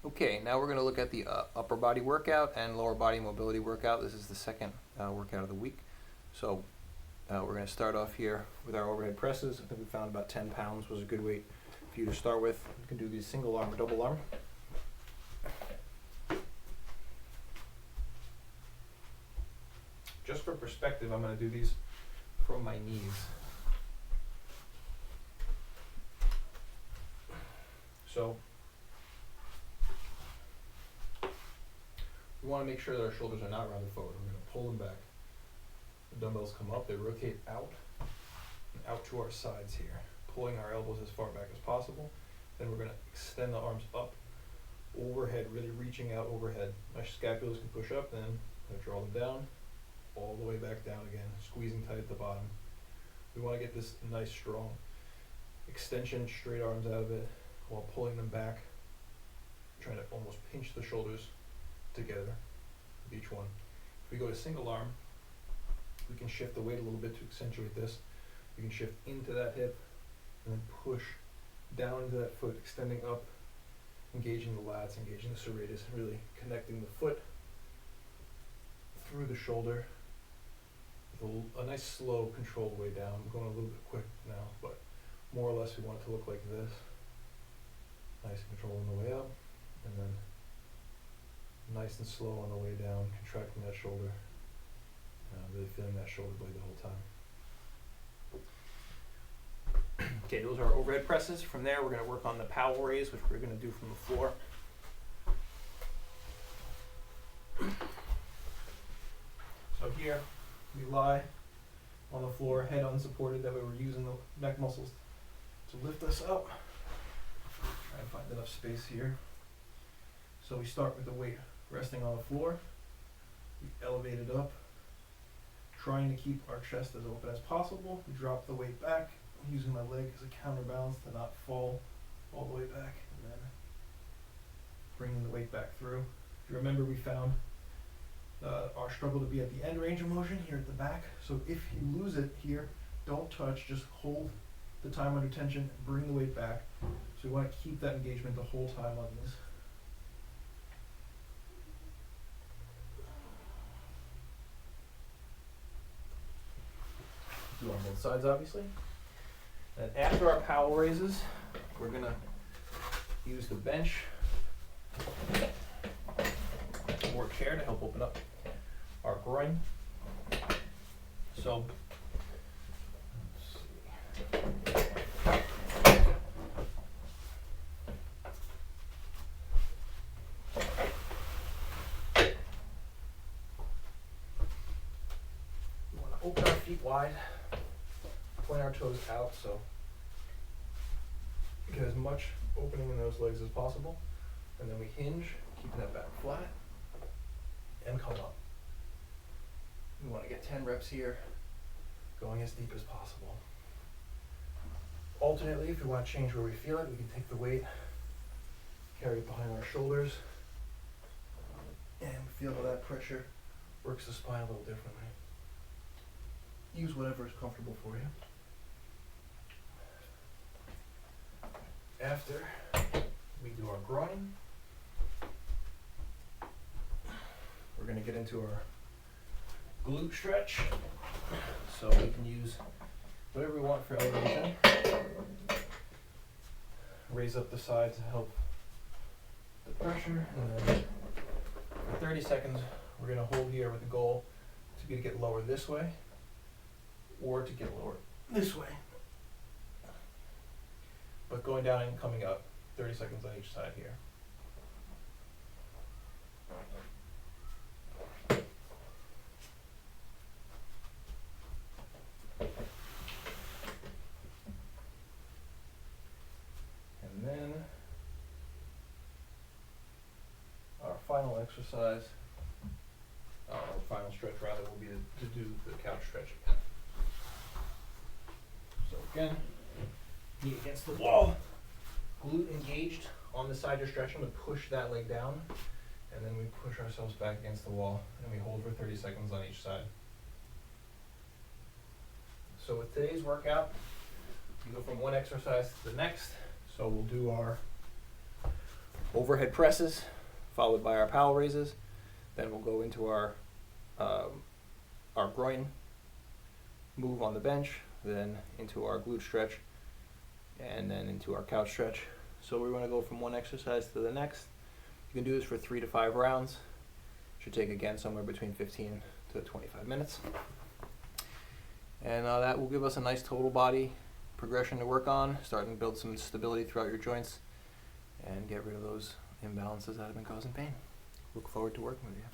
Okay, now we're going to look at the upper body workout and lower body mobility workout. This is the second workout of the week. So we're going to start off here with our overhead presses. I think we found about 10 pounds was a good weight for you to start with. You can do these single arm or double arm. Just for perspective, I'm going to do these from my knees. So we want to make sure that our shoulders are not rounded forward. We're going to pull them back. The dumbbells come up, they rotate out and out to our sides here, pulling our elbows as far back as possible. Then we're going to extend the arms up, overhead, really reaching out overhead. My scapulas can push up, then I'm going to draw them down, all the way back down again, squeezing tight at the bottom. We want to get this nice, strong extension, straight arms out of it, while pulling them back, trying to almost pinch the shoulders together with each one. If we go to single arm, we can shift the weight a little bit to accentuate this. We can shift into that hip and then push down into that foot, extending up, engaging the lats, engaging the serratus, really connecting the foot through the shoulder with a nice slow controlled way down. I'm going a little bit quick now, but more or less we want it to look like this. Nice and controlled on the way up, and then nice and slow on the way down, contracting that shoulder, really feeling that shoulder blade the whole time. Okay, those are our overhead presses. From there, we're going to work on the Powell raise, which we're going to do from the floor. So here, we lie on the floor, head unsupported, that way we're using the neck muscles to lift us up. Try and find enough space here. So we start with the weight resting on the floor. We elevate it up, trying to keep our chest as open as possible. We drop the weight back, using my leg as a counterbalance to not fall all the way back, and then bringing the weight back through. If you remember, we found our struggle to be at the end range of motion here at the back. So if you lose it here, don't touch, just hold the time under tension and bring the weight back. So we want to keep that engagement the whole time on these. Do on both sides, obviously. And after our Powell raises, we're going to use the bench or chair to help open up our groin. So, let's see. We want to open our feet wide, point our toes out, so get as much opening in those legs as possible, and then we hinge, keeping that back flat, and come up. We want to get 10 reps here, going as deep as possible. Alternately, if we want to change where we feel it, we can take the weight, carry it behind our shoulders, and feel how that pressure works the spine a little differently. Use whatever is comfortable for you. After we do our groin, we're going to get into our glute stretch. So we can use whatever we want for elevation. Raise up the sides to help the pressure, and then for 30 seconds we're going to hold here with the goal to get lower this way or to get lower this way. But going down and coming up, 30 seconds on each side here. And then our final exercise, our final stretch rather, will be to do the couch stretch again. So again, knee against the wall, glute engaged on the side you're stretching to push that leg down, and then we push ourselves back against the wall and we hold for 30 seconds on each side. So with today's workout, we go from one exercise to the next. So we'll do our overhead presses, followed by our Powell raises. Then we'll go into our groin move on the bench, then into our glute stretch, and then into our couch stretch. So we're going to go from one exercise to the next. You can do this for 3 to 5 rounds. Should take, again, somewhere between 15 to 25 minutes. And that will give us a nice total body progression to work on, starting to build some stability throughout your joints and get rid of those imbalances that have been causing pain. Look forward to working with you.